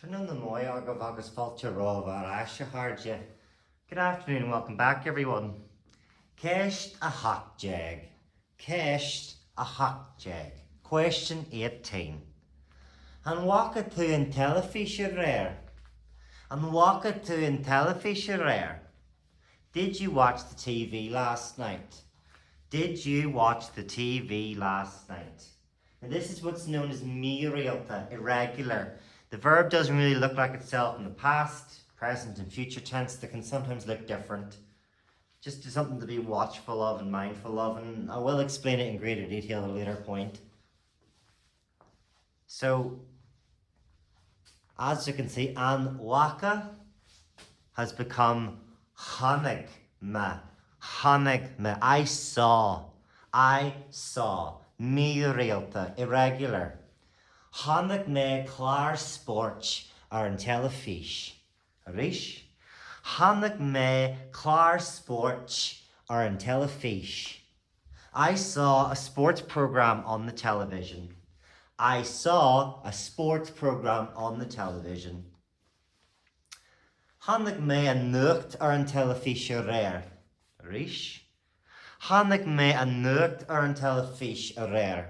Turn the moy agam agus fáilte rábhar aise hardja. Good afternoon and welcome back everyone. Ceist a hacht-jag. Ceist a hacht-jag. Question 18. An waka tú an teilifís aréir. An waka tú an teilifís aréir. Did you watch the TV last night? Did you watch the TV last night? Now this is what's known as mírialta, irregular. The verb doesn't really look like itself in the past, present and future tense. They can sometimes look different. Just something to be watchful of and mindful of, and I will explain it in greater detail at a later point. So, as you can see, an waka has become hannig me. Hannig me. I saw. Mírialta, irregular. Hannig me clár sport ar an teilifís. Aréir? Hannig me clár sport ar an teilifís. I saw a sports program on the television. I saw a sports program on the television. Hannig me a nuacht ar an teilifís aréir. Aréir? Hannig me a nuacht ar an teilifís aréir.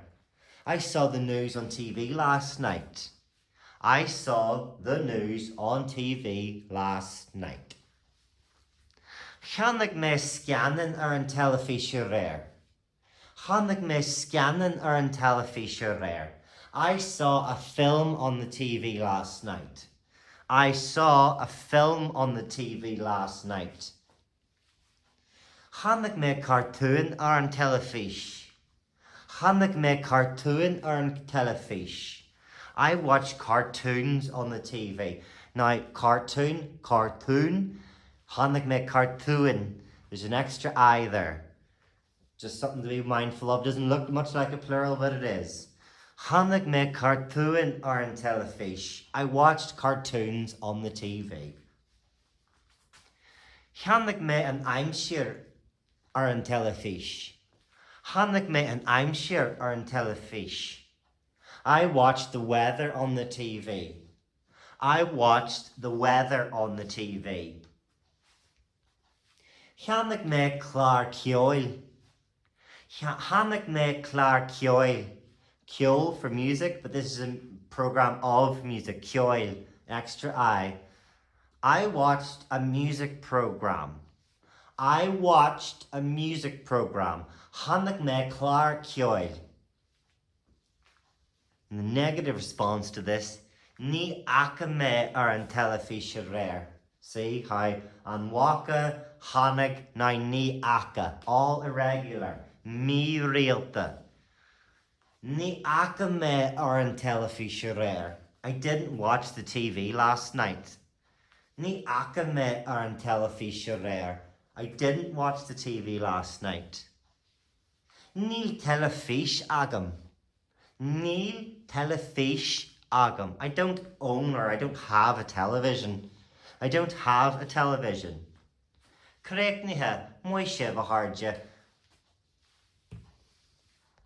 I saw the news on TV last night. I saw the news on TV last night. Channig me scanning ar an teilifís aréir. Channig me scanning ar an teilifís aréir. I saw a film on the TV last night. I saw a film on the TV last night. Channig me cartoon ar an teilifís. Channig me cartoon ar an teilifís. I watch cartoons on the TV. Now, cartoon. Channig me cartoon. There's an extra I there. Just something to be mindful of. Doesn't look much like a plural, but it is. Channig me cartoon ar an teilifís. I watched cartoons on the TV. Channig me an aimsir ar an teilifís. Channig me an aimsir ar an teilifís. I watched the weather on the TV. I watched the weather on the TV. Channig me clár ceol. Channig me clár ceol. Ceol for music, but this is a program of music. Ceol, extra I. I watched a music program. I watched a music program. Channig me clár ceol. And the negative response to this, ní aca me ar an teilifís aréir. See how an waka, channig, now ní aca. All irregular. Mírialta. Ní aca me ar an teilifís aréir. I didn't watch the TV last night. Ní aca me ar an teilifís aréir. I didn't watch the TV last night. Níl teilifís agam. Níl teilifís agam. I don't own or I don't have a television. I don't have a television. Correct nithe, muoi sibh a hardja.